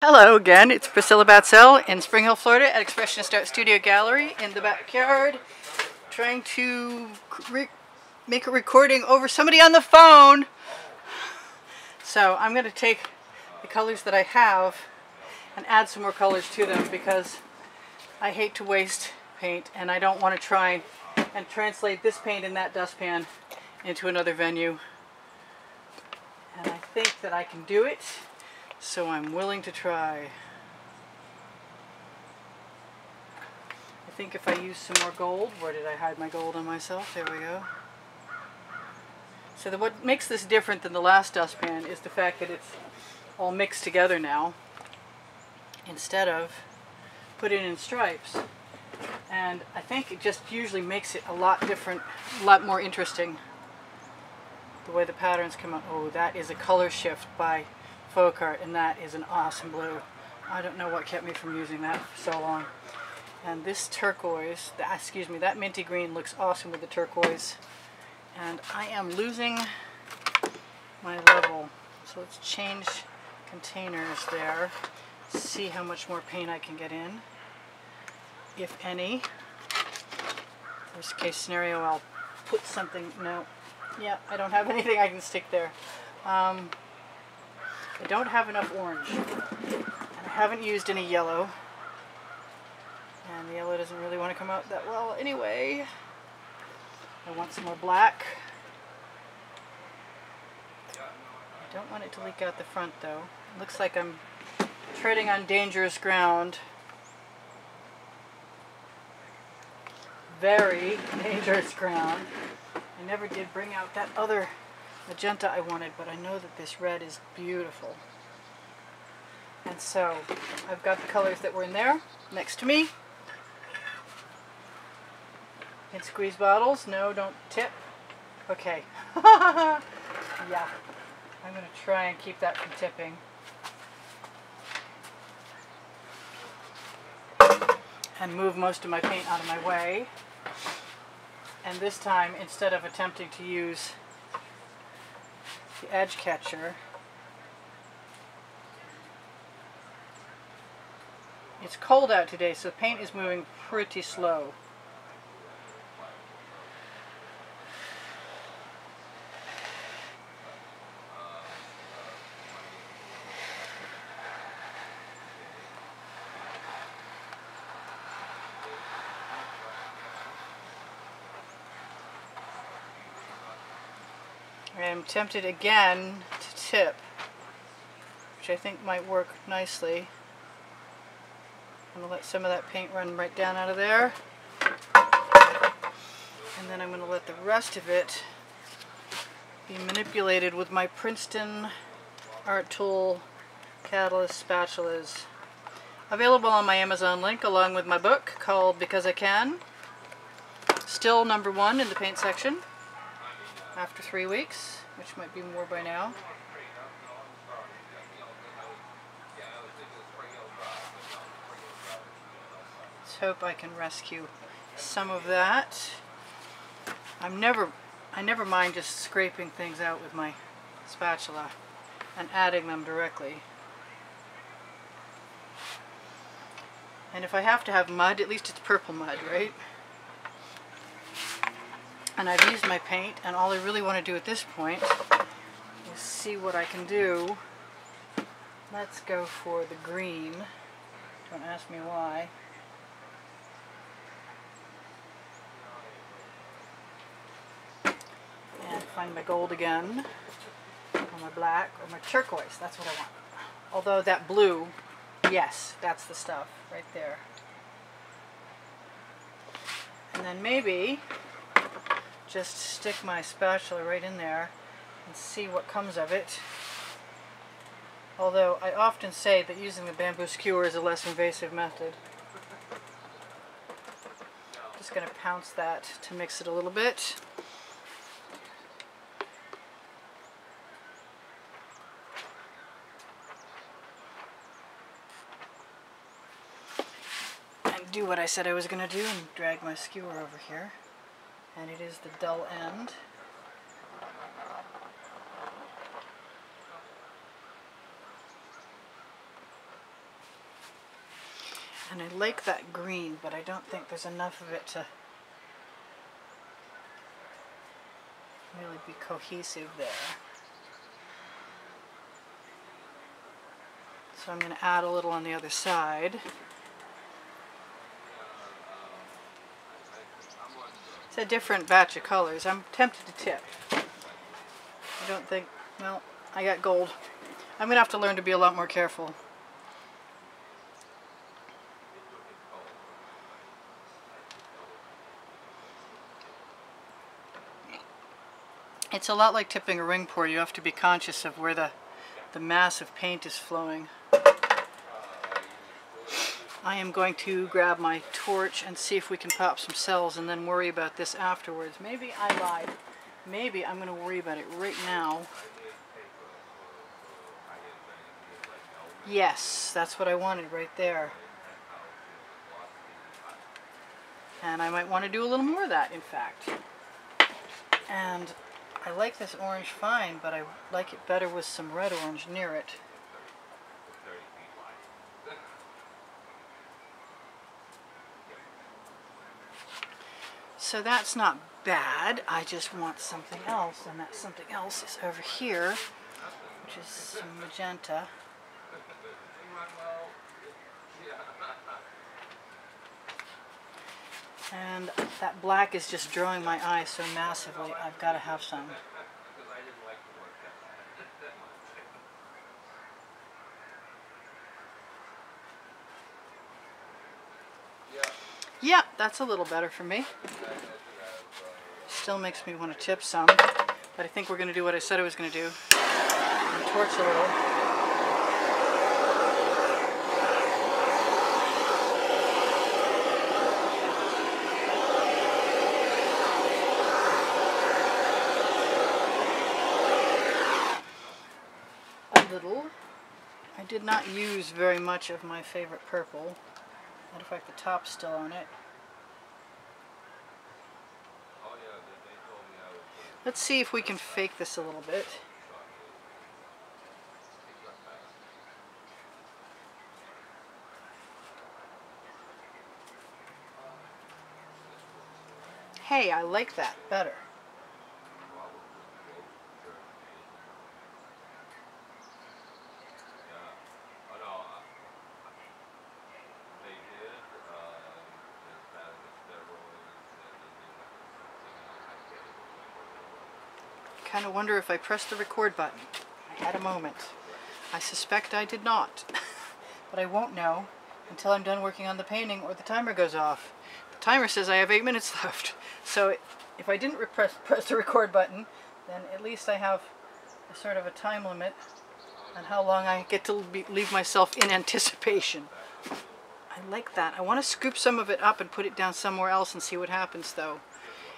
Hello again, it's Priscilla Batzell in Spring Hill, Florida at Expressionist Art Studio Gallery in the backyard, trying to make a recording over somebody on the phone. So I'm going to take the colors that I have and add some more colors to them because I hate to waste paint and I don't want to try and translate this paint in that dustpan into another venue. And I think that I can do it. So I'm willing to try. I think if I use some more gold, where did I hide my gold on myself? There we go. So what makes this different than the last dustpan is the fact that it's all mixed together now instead of put in stripes. And I think it just usually makes it a lot different, a lot more interesting the way the patterns come out. Oh, that is a color shift by Folk Art, and that is an awesome blue. I don't know what kept me from using that for so long. And this turquoise, that minty green looks awesome with the turquoise. And I am losing my level. So let's change containers there. See how much more paint I can get in, if any. Worst case scenario, I'll put something, no. Yeah, I don't have anything I can stick there. I don't have enough orange, and I haven't used any yellow, and the yellow doesn't really want to come out that well anyway. I want some more black. I don't want it to leak out the front though. It looks like I'm treading on dangerous ground. Very dangerous ground. I never did bring out that other magenta I wanted, but I know that this red is beautiful. And so I've got the colors that were in there next to me. In squeeze bottles. No, don't tip. Okay. Yeah. I'm going to try and keep that from tipping. And move most of my paint out of my way. And this time, instead of attempting to use the edge catcher, it's cold out today, so paint is moving pretty slow. I'm tempted again to tip, which I think might work nicely. I'm going to let some of that paint run right down out of there. And then I'm going to let the rest of it be manipulated with my Princeton Art Tool Catalyst spatulas. Available on my Amazon link along with my book called Because I Can. Still #1 in the paint section after 3 weeks, which might be more by now. Let's hope I can rescue some of that. I never mind just scraping things out with my spatula and adding them directly. And if I have to have mud, at least it's purple mud, right? And I've used my paint, and all I really want to do at this point is see what I can do. Let's go for the green. Don't ask me why. And find my gold again, or my black, or my turquoise. That's what I want. Although that blue, yes, that's the stuff right there. And then maybe just stick my spatula right in there and see what comes of it. Although I often say that using the bamboo skewer is a less invasive method. Just going to pounce that to mix it a little bit. And do what I said I was going to do and drag my skewer over here. And it is the dull end. And I like that green, but I don't think there's enough of it to really be cohesive there. So I'm going to add a little on the other side. It's a different batch of colors. I'm tempted to tip. I don't think, well, I got gold. I'm going to have to learn to be a lot more careful. It's a lot like tipping a ring pour. You have to be conscious of where the mass of paint is flowing. I am going to grab my torch and see if we can pop some cells and then worry about this afterwards. Maybe I lied. Maybe I'm going to worry about it right now. Yes, that's what I wanted right there. And I might want to do a little more of that, in fact. And I like this orange fine, but I like it better with some red orange near it. So that's not bad. I just want something else, and that something else is over here, which is some magenta. And that black is just drawing my eye so massively, I've got to have some. Yeah, that's a little better for me. Still makes me want to tip some, but I think we're going to do what I said I was going to do. And torch a little. I did not use very much of my favorite purple. Matter of fact, the top's still on it. Let's see if we can fake this a little bit. Hey, I like that better. I kind of wonder if I pressed the record button. I had a moment. I suspect I did not, but I won't know until I'm done working on the painting or the timer goes off. The timer says I have 8 minutes left, so if I didn't press the record button, then at least I have a sort of a time limit on how long I get to leave myself in anticipation. I like that. I want to scoop some of it up and put it down somewhere else and see what happens though.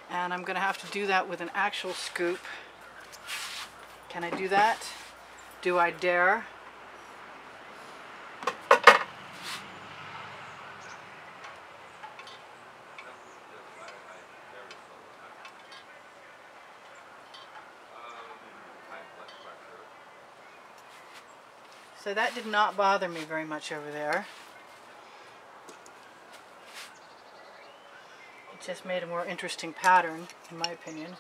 And I'm going to have to do that with an actual scoop. Can I do that? Do I dare? So that did not bother me very much over there. It just made a more interesting pattern, in my opinion.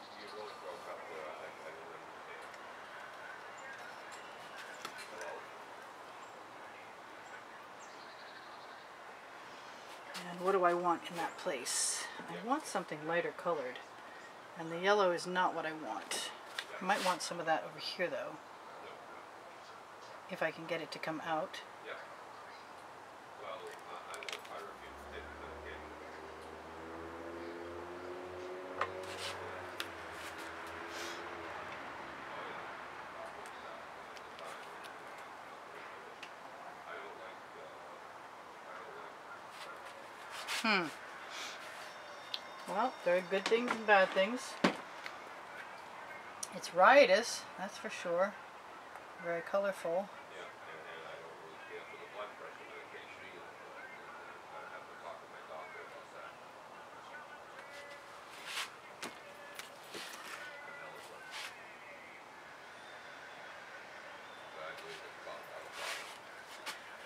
And what do I want in that place? I want something lighter colored, and the yellow is not what I want. I might want some of that over here though, if I can get it to come out. Well, there are good things and bad things. It's riotous, that's for sure. Very colorful.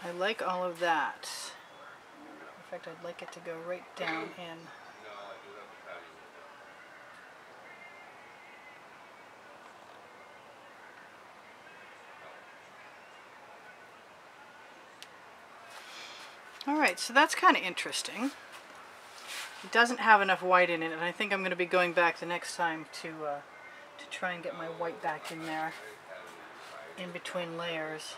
I like all of that. of fact, I'd like it to go right down in. Alright, so that's kind of interesting. It doesn't have enough white in it, and I think I'm going to be going back the next time to try and get my white back in there, in between layers.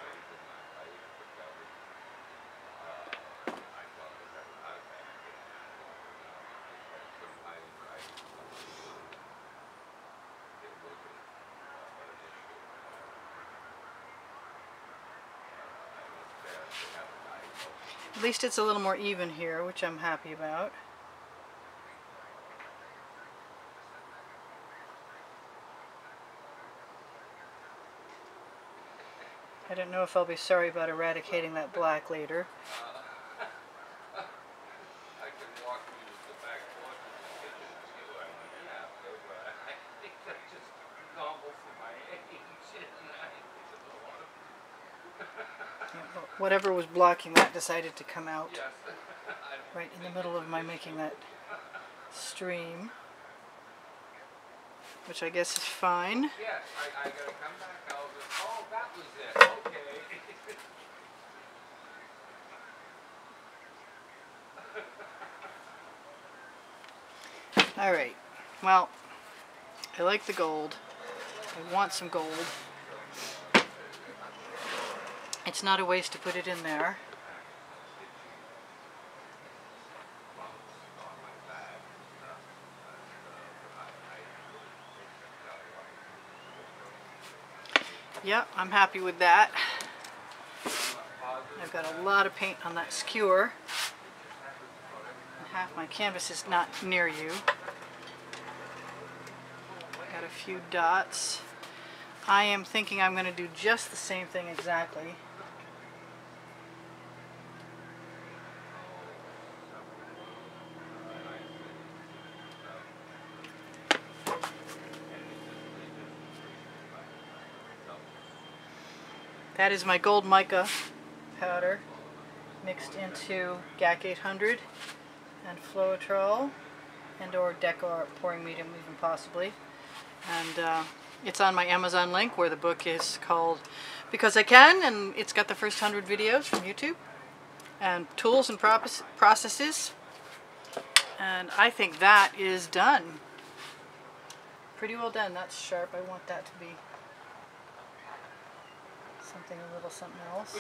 At least it's a little more even here, which I'm happy about. I don't know if I'll be sorry about eradicating that black later. Whatever was blocking that decided to come out right in the middle of my making that stream, which I guess is fine. Yes, I gotta come back. Oh, that was it. Okay. Alright, well, I like the gold. I want some gold. It's not a waste to put it in there. Yep, I'm happy with that. I've got a lot of paint on that skewer. Half my canvas is not near you. Got a few dots. I am thinking I'm going to do just the same thing exactly. That is my gold mica powder mixed into GAC 800 and Floetrol and or Decor pouring medium even possibly. And it's on my Amazon link where the book is called Because I Can, and it's got the first 100 videos from YouTube and tools and processes. And I think that is done. Pretty well done. That's sharp. I want that to be something a little something else.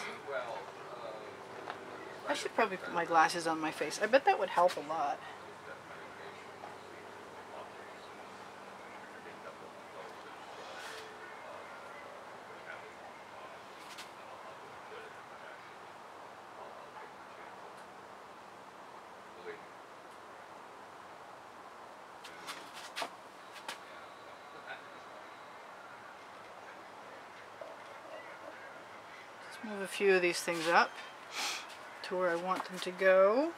I should probably put my glasses on my face. I bet that would help a lot. Move a few of these things up to where I want them to go.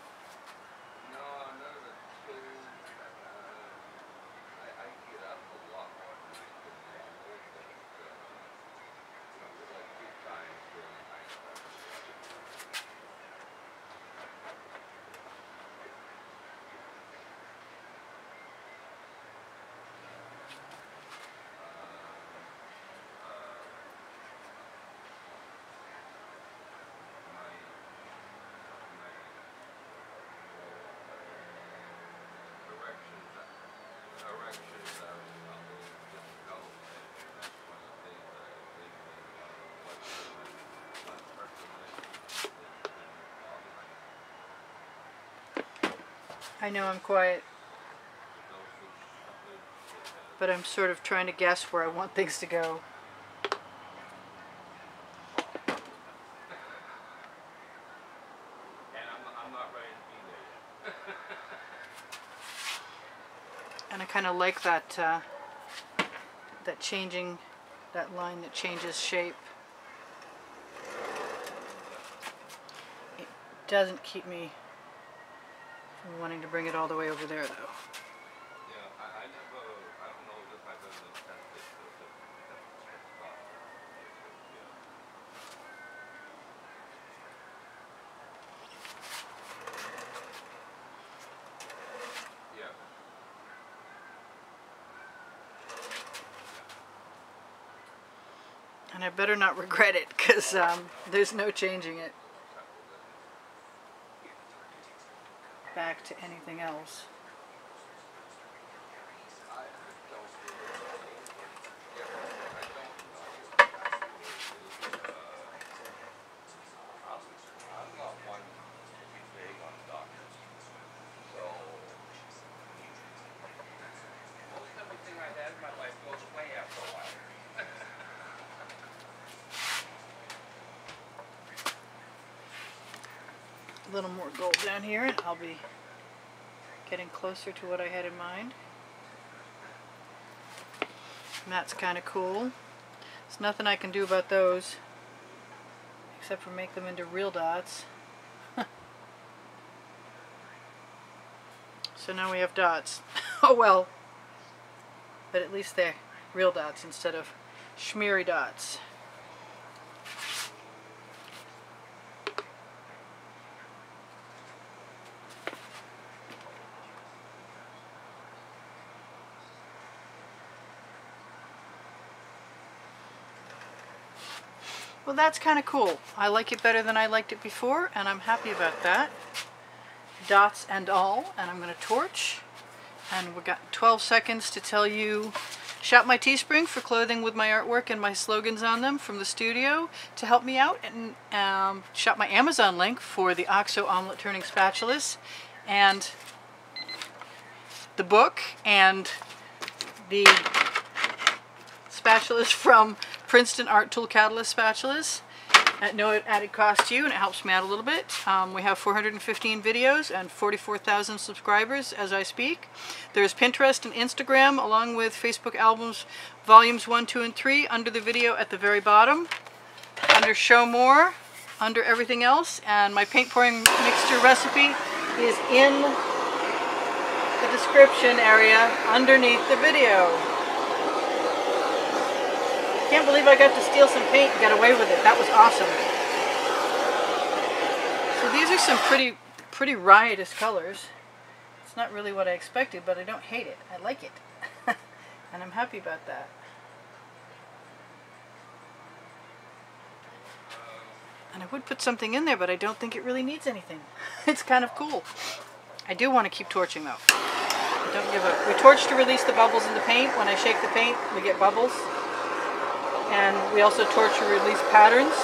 I know I'm quiet, but I'm sort of trying to guess where I want things to go. I'm not ready to be there yet. And I kind of like that that changing, that line that changes shape. It doesn't keep me from wanting to bring it all the way over there, though. Yeah, I don't know if I've ever tested the And I better not regret it, because there's no changing it back to anything else. A little more gold down here and I'll be getting closer to what I had in mind. And that's kind of cool. There's nothing I can do about those except for make them into real dots. So now we have dots. Oh well. But at least they're real dots instead of schmeary dots. Well, that's kind of cool. I like it better than I liked it before, and I'm happy about that. Dots and all, and I'm going to torch. And we've got 12 seconds to tell you, shop my Teespring for clothing with my artwork and my slogans on them from the studio to help me out, and shop my Amazon link for the OXO omelet turning spatulas, and the book, and the spatulas from Princeton Art Tool Catalyst spatulas at no added cost to you, and it helps me out a little bit. We have 415 videos and 44,000 subscribers as I speak. There's Pinterest and Instagram along with Facebook albums volumes 1, 2, and 3 under the video at the very bottom, under show more, under everything else, and my paint pouring mixture recipe is in the description area underneath the video. Can't believe I got to steal some paint and get away with it. That was awesome. So these are some pretty riotous colors. It's not really what I expected, but I don't hate it. I like it. And I'm happy about that. And I would put something in there, but I don't think it really needs anything. It's kind of cool. I do want to keep torching though. I don't give up. We torch to release the bubbles in the paint. When I shake the paint, we get bubbles. And we also torch to release patterns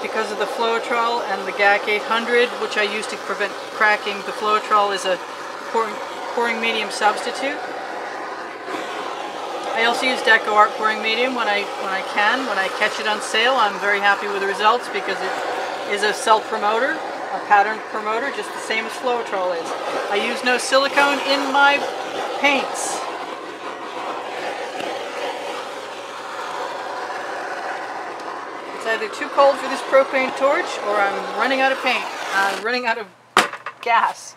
because of the Floetrol and the GAC 800, which I use to prevent cracking. The Floetrol is a pouring medium substitute. I also use Deco Art pouring medium when I can. When I catch it on sale, I'm very happy with the results because it is a cell promoter, a pattern promoter, just the same as Floetrol is. I use no silicone in my paints. It's either too cold for this propane torch or I'm running out of paint. I'm running out of gas.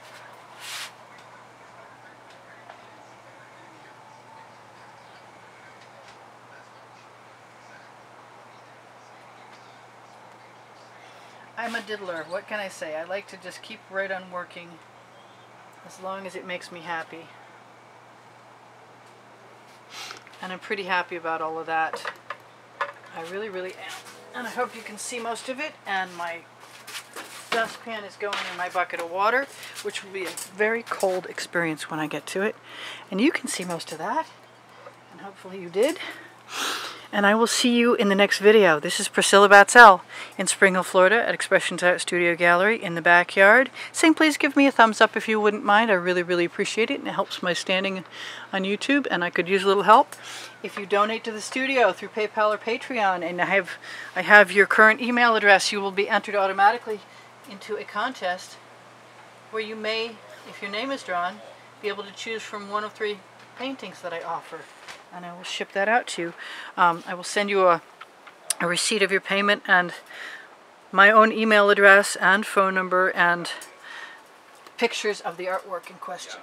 I'm a diddler. What can I say? I like to just keep right on working as long as it makes me happy. And I'm pretty happy about all of that. I really, really am. And I hope you can see most of it. And my dustpan is going in my bucket of water, which will be a very cold experience when I get to it. And you can see most of that. And hopefully you did. And I will see you in the next video. This is Priscilla Batzell in Spring Hill, Florida at Expressions Art Studio Gallery in the backyard. Saying please give me a thumbs up if you wouldn't mind. I really, really appreciate it, and it helps my standing on YouTube, and I could use a little help. If you donate to the studio through PayPal or Patreon, and I have your current email address, you will be entered automatically into a contest where you may, if your name is drawn, be able to choose from one of 3 paintings that I offer. And I will ship that out to you. I will send you a receipt of your payment and my own email address and phone number and pictures of the artwork in question.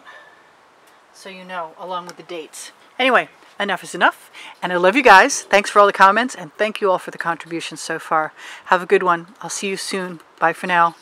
So you know, along with the dates. Anyway, enough is enough. And I love you guys. Thanks for all the comments and thank you all for the contributions so far. Have a good one. I'll see you soon. Bye for now.